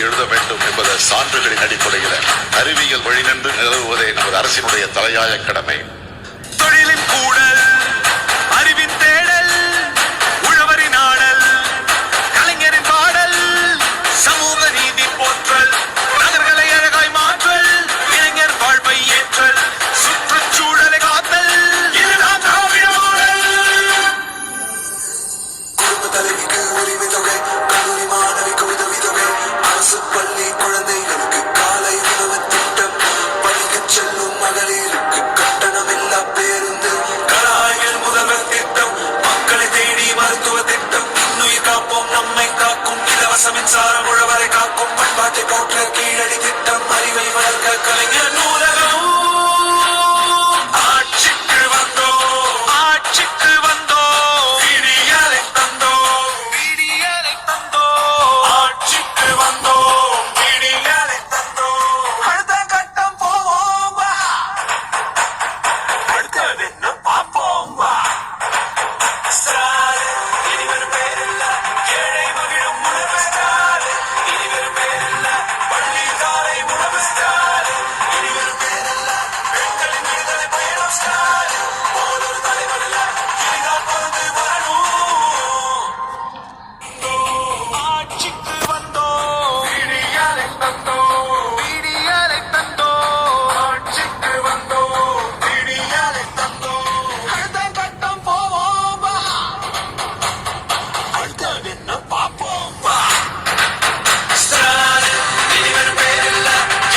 எழுத வேண்டும் என்பது சான்றுகளின் அடிப்படையில் அறிவியல் வழி நின்று நிலவுவதே நமது அரசினுடைய தலையாய கடமை. தொழிலின் கூடல், அறிவின் தேடல், உழவரின் ஆடல், கலைஞரின் பாடல், சமூக நீதி போற்றல், நகர்களை அழகாய் மாற்றல், இளைஞர் வாழ்வை ஏற்றல், சுற்றுச்சூழலை காத்தல், இதுதான் திராவிட மாடல். குடும்ப தலைவிக்கு உரிமை தொகை, கல்லூரி மாணவிக்கு உதவித்தொகை, அரசு பள்ளி குழந்தைகளுக்கு காலை உணவு திட்டம், பள்ளிக்கு செல்லும் மகளிருக்கு கட்டணமில்லா பேருந்து, கலாய்கள் முதல்வர் திட்டம், மக்களை தேடி மருத்துவ திட்டம், இன்னுயிர் காப்போம் நம்மை காக்கும் இலவச மின்சாரம், உழவரை காக்கும் பண்பாட்டை போற்ற கீழடி திட்டம், அறிவை வளர்க்க கலைஞர் நூலகம். ஆட்சிக்கு வந்தோம், ஆட்சிக்கு வந்தோம், விடியலை தந்தோம், விடியலை தந்தோம், ஆட்சிக்கு வந்தோம், விடியலை தந்தோம். அடுத்த கட்டம் போவோம் வா, அடுத்தது என்ன பார்ப்போம் வா. ஸ்டார் இனி வெறும் பேரில்ல, ஏழை மகிழும் உணவு ஸ்டார் இனி வெறும் பேரில்ல, பள்ளி காலை உணவு ஸ்டார் இனி வெறும் பேரில்ல, பெண்களின் விடுதலை பயணம் ஸ்டார் போலொரு தலைவர் இல்ல, இனிதான் பொறுத்து வரணும். ஆட்சிக்கு வந்தோம், விடியலை தந்தோம், விடியலை தந்தோம், ஆட்சிக்கு வந்தோம், விடியலை தந்தோம். அடுத்த கட்டம் போவோம் வா, அடுத்தது என்ன பார்ப்போம் வா. ஸ்டார் இனி வெறும் பேரில்ல,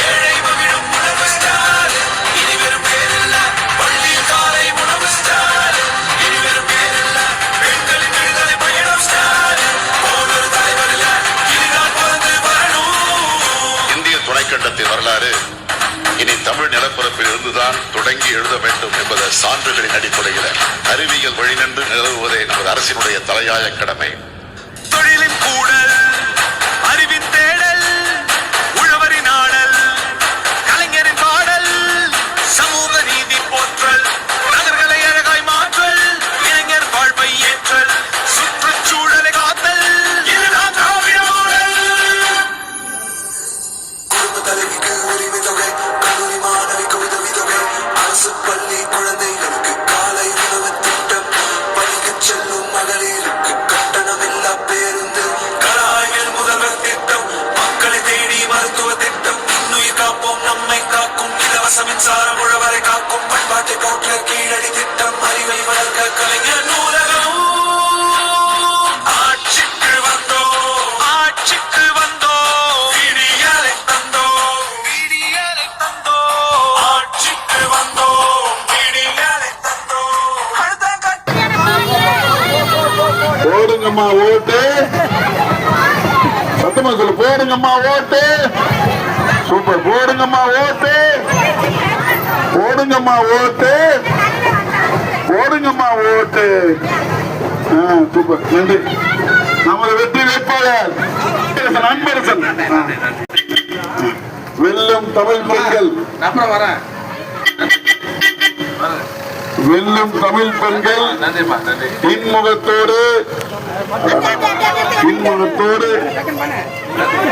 ஏழை மகிழும் உணவு ஸ்டார் இனி வெறும் பேரில்ல, பள்ளி காலை உணவு ஸ்டார் இனி வெறும் பேரில்ல, பெண்களின் விடுதலை பயணம் ஸ்டார் போலொரு தலைவர் இல்ல, இனிதான் பொறுத்து வரணும். இந்திய துணைக்கண்டத்தின் வரலாறு இனி தமிழ் நிலப்பரப்பில் இருந்துதான் தொடங்கி எழுத வேண்டும் என்பது சான்றுகளின் அடிப்படையில் அறிவியல் வழி நின்று நிலவுவதே நமது அரசினுடைய தலையாய கடமை. தொழிலின் கூடல், அறிவின் தேடல், உழவரின் ஆடல், கலைஞரின் பாடல், சமூக நீதி போற்றல், நகர்களை அழகாய் மாற்றல், இளைஞர் வாழ்வை ஏற்றல், சுற்றுச்சூழலை காத்தல், இதுதான் திராவிட மாடல். குடும்ப தலைவிக்கு உரிமை தொகை, கல்லூரி மாணவிக்கு உதவித்தொகை, அரசு பள்ளி குழந்தைகளுக்கு காலை உணவு திட்டம், பள்ளிக்கு செல்லும் மகளிருக்கு கட்டணமில்லா பேருந்து, கலாய்கள் முதல்வர் திட்டம், மக்களை தேடி மருத்துவ திட்டம், இன்னுயிர் காப்போம் நம்மை காக்கும் இலவச மின்சாரம், உழவரை காக்கும் பண்பாட்டை போற்ற கீழடி திட்டம், அறிவை வளர்க்க கலைஞர் நூலகம். ஆட்சிக்கு வந்தோம், ஆட்சிக்கு வந்தோம், விடியலை தந்தோம், விடியலை தந்தோம், ஆட்சிக்கு வந்தோம், விடியலை தந்தோம். அடுத்த கட்டம் போடுங்கம்மா ஓட்டு, சத்தமா சொல்லு, போடுங்கம்மா ஓட்டு. சூப்பர், போடுங்கம்மா ஓட்டு, போடுங்கம்மா ஓட்டு, போடுங்கம்மா ஓட்டு. சூப்பர், நன்றி. நமது வெற்றி வேட்பாளர் அன்பரசன். வெல்லும் தமிழ் பெண்கள், வெல்லும் தமிழ் பெண்கள் இன்முகத்தோடு இன்முகத்தோடு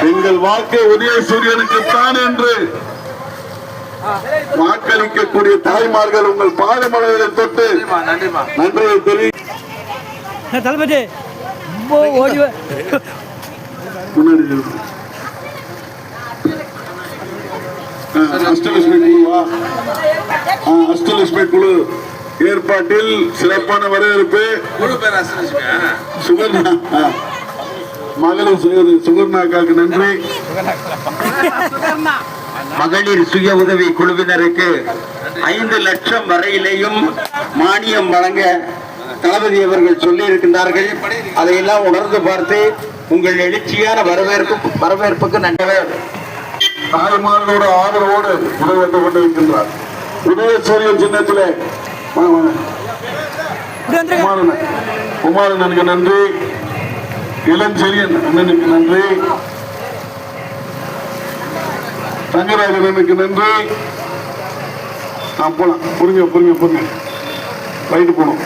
எங்கள் வாக்கு உதயசூரியனுக்குத்தான் என்று வாக்களிக்கக்கூடிய தாய்மார்கள் உங்கள் பாதமலர்களை தொட்டு நன்றியை தளபதி முன்னாடி அஷ்டலட்சுமி குழுவா? அஷ்டலட்சுமி குழு ஏற்பாட்டில் சிறப்பான வரவேற்பு. சுகர்ணா மகளிர் சுகர்ணாக்காக்கு நன்றி. மகளிர் சுய உதவி குழுவினருக்கு 5 லட்சம் வரையிலேயும் மானியம் வழங்க தளபதி அவர்கள் சொல்லி இருக்கின்றார்கள். அதையெல்லாம் உணர்ந்து பார்த்து உங்கள் எழுச்சியான வரவேற்புக்கு நன்றி. தாய்மார்களோட ஆதரவோடு உதவி வந்து கொண்டிருக்கின்றார். உதயசூரியன் சின்னத்திலே குமாரனுக்கு நன்றி, இளஞ்செழியன் அண்ணனுக்கு நன்றி, தங்கராஜனுக்கு நன்றி. போலாம், புரிஞ்ச புரிஞ்ச புரிஞ்ச ரைட்டு போனோம்.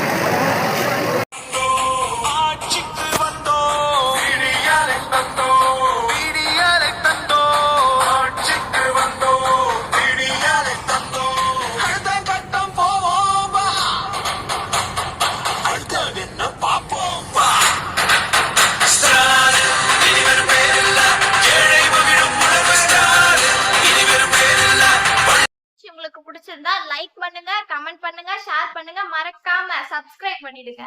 ஆட்சிக்கு வந்தோம், விடியலை தந்தோம், விடியலை தந்தோம். மறக்காம சப்ஸ்கிரைப் பண்ணிடுங்க.